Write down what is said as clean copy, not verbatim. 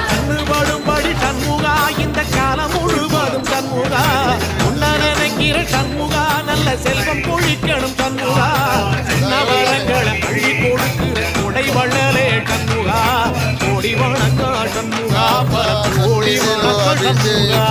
கண்ணுபடும்படி சண்முகா இந்த காலம் முழுவதும் சண்முகா உன்ன நினைக்கிற சண்முகா நல்ல செல்வம் பொழிக்கணும் சண்முகா நவரங்களை அள்ளி கொடுக்கிற கொடை வள்ளலே சண்முகா கோடி வணக்கம் சண்முகா பல கோடி வணக்கம் சண்முகா